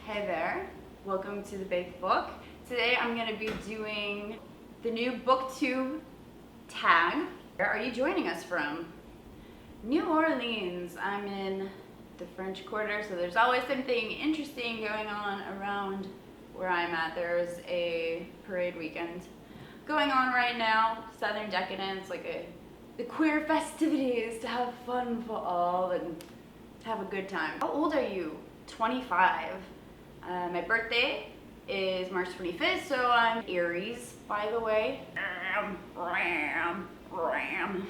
Hey there, welcome to the Baked Book. Today I'm going to be doing the new BookTube Tag. Where are you joining us from? New Orleans. I'm in the French Quarter, so there's always something interesting going on around where I'm at. There's a parade weekend going on right now, Southern Decadence, the queer festivities to have fun for all and have a good time. How old are you? 25. My birthday is March 25th, so I'm Aries, by the way. Ram.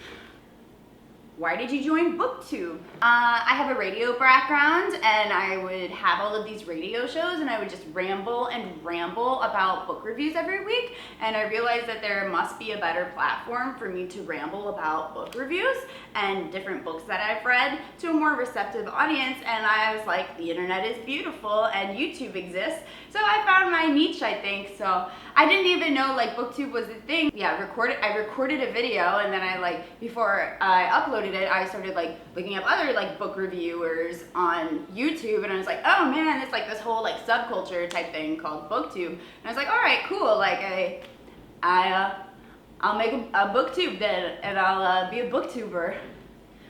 Why did you join BookTube? I have a radio background, and I would have all of these radio shows, and I would just ramble about book reviews every week, and I realized that there must be a better platform for me to ramble about book reviews and different books that I've read to a more receptive audience, and I was like, the internet is beautiful, and YouTube exists, so I found my niche, I think. So I didn't even know BookTube was a thing. Yeah, I recorded a video, and then before I uploaded it, I started looking up other book reviewers on YouTube, and I was like, oh man, it's this whole subculture type thing called BookTube, and I was like, all right, cool, I'll make a BookTube then, and I'll be a booktuber.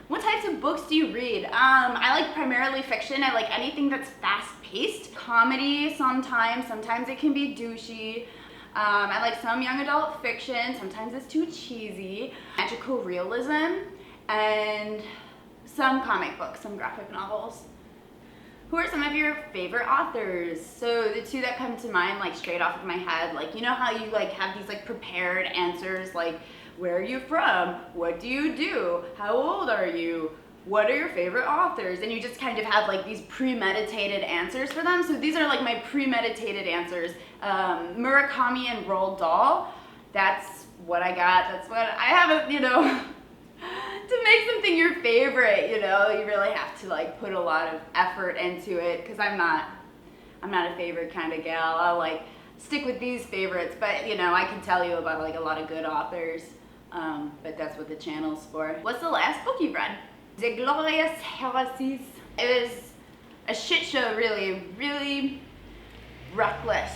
What types of books do you read? I like primarily fiction. I like anything that's fast-paced. Comedy sometimes it can be douchey. I like some young adult fiction, sometimes it's too cheesy. Magical realism, and some comic books, some graphic novels. Who are some of your favorite authors? So the two that come to mind straight off of my head, you know how you have these prepared answers, where are you from? What do you do? How old are you? What are your favorite authors? And you just kind of have these premeditated answers for them. So these are my premeditated answers. Murakami and Roald Dahl, that's what I got. That's what I haven't, to make something your favorite, you really have to put a lot of effort into it, because I'm not a favorite kind of gal. I'll stick with these favorites, but I can tell you about a lot of good authors, but that's what the channel's for. What's the last book you've read? The Glorious Heresies. It was a shit show, really reckless.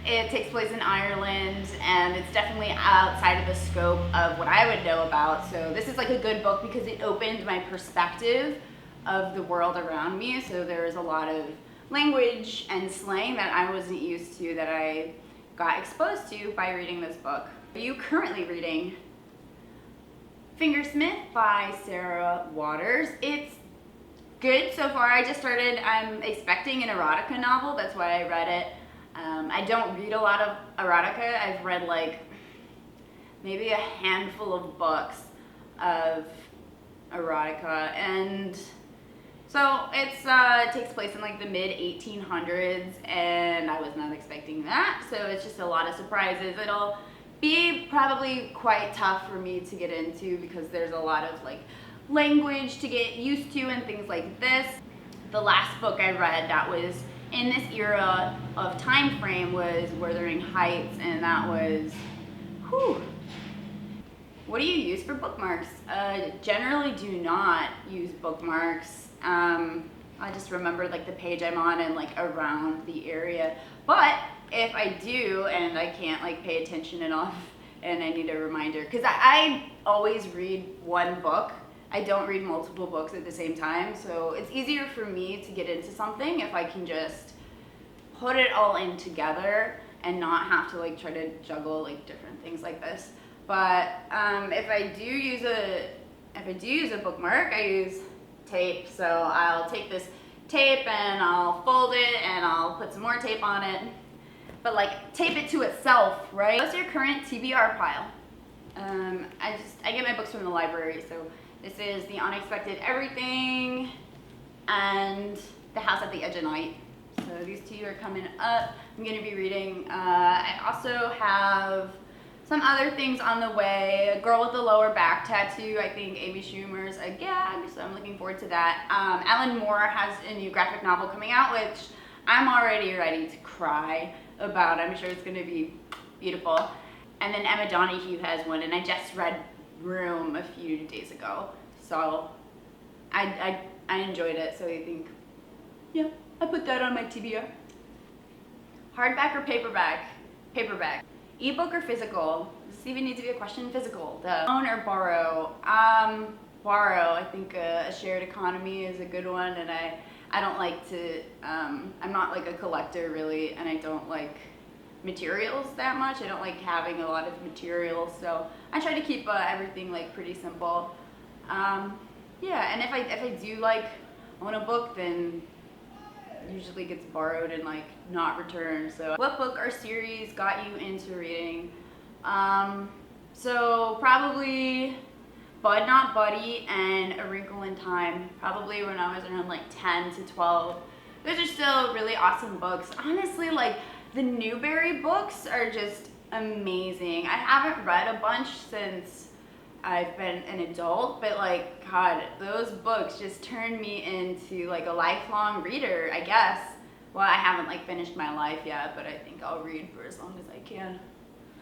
It takes place in Ireland, and it's definitely outside of the scope of what I would know about. So this is a good book because it opened my perspective of the world around me. So there was a lot of language and slang that I wasn't used to that I got exposed to by reading this book. Are you currently reading Fingersmith by Sarah Waters? It's good so far. I just started. I'm expecting an erotica novel. That's why I read it. I don't read a lot of erotica. I've read maybe a handful of books of erotica, and so it takes place in the mid 1800s, and I was not expecting that. So it's just a lot of surprises. It'll be probably quite tough for me to get into because there's a lot of language to get used to and things like this. The last book I read that was in this era of time frame was Wuthering Heights, and that was, whew. What do you use for bookmarks? Generally do not use bookmarks. I just remember the page I'm on and around the area. But if I do and I can't pay attention enough and I need a reminder, because I always read one book. I don't read multiple books at the same time, so it's easier for me to get into something if I can just put it all in together and not have to try to juggle different things like this. But if I do use a bookmark, I use tape. So I'll take this tape and I'll fold it and I'll put some more tape on it. But tape it to itself, right? What's your current TBR pile? I get my books from the library, so this is The Unexpected Everything and The House at the Edge of Night. So these two are coming up. I'm going to be reading. I also have some other things on the way. A Girl with a Lower Back Tattoo. I think Amy Schumer's a gag, so I'm looking forward to that. Alan Moore has a new graphic novel coming out, which I'm already ready to cry about. I'm sure it's going to be beautiful. And then Emma Donoghue has one, and I just read Room a few days ago, so I enjoyed it. So I think Yeah, I put that on my TBR. Hardback or paperback? Paperback. Ebook or physical? Does this even need to be a question? Physical. Own or borrow? Borrow. I think a shared economy is a good one, and I don't like to, I'm not like a collector really, and I don't like materials that much. I don't like having a lot of materials, so I try to keep everything like pretty simple. Yeah, and if I do like own a book, then usually gets borrowed and like not returned. So what book or series got you into reading? So probably Bud Not Buddy and A Wrinkle in Time, probably when I was around like 10 to 12. Those are still really awesome books. Honestly, like the Newbery books are just amazing. I haven't read a bunch since I've been an adult, but like, God, those books just turned me into like a lifelong reader, I guess. Well, I haven't like finished my life yet, but I think I'll read for as long as I can.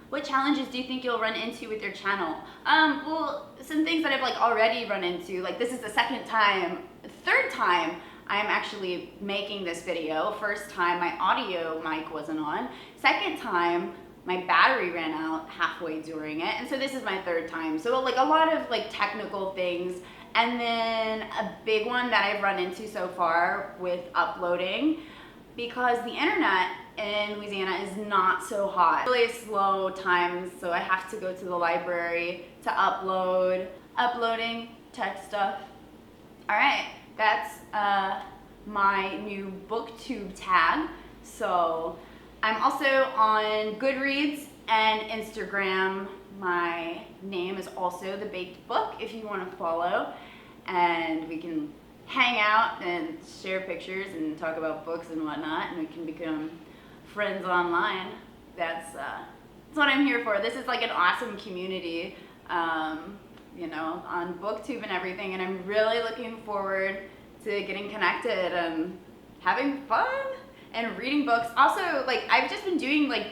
What challenges do you think you'll run into with your channel? Well, some things that I've like already run into, like this is the third time I'm actually making this video. First time my audio mic wasn't on. Second time, my battery ran out halfway during it, and so this is my third time. So like a lot of like technical things, and then a big one that I've run into so far with uploading, because the internet in Louisiana is not so hot. Really slow times, so I have to go to the library to uploading tech stuff. All right, that's my new BookTube tag. So I'm also on Goodreads and Instagram. My name is also The Baked Book if you want to follow, and we can hang out and share pictures and talk about books and whatnot, and we can become friends online. That's what I'm here for. This is like an awesome community, you know, on BookTube and everything, and I'm really looking forward to getting connected and having fun and reading books. Also, like I've just been doing like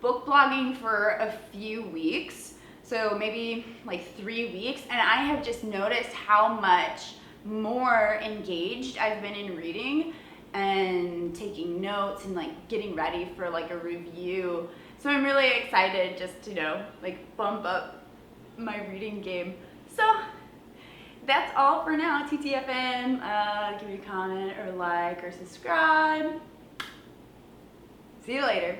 book blogging for a few weeks, so maybe like 3 weeks, and I have just noticed how much more engaged I've been in reading and taking notes and like getting ready for like a review. So I'm really excited just to, you know, like bump up my reading game. So that's all for now. TTFN, give me a comment or like or subscribe. See you later.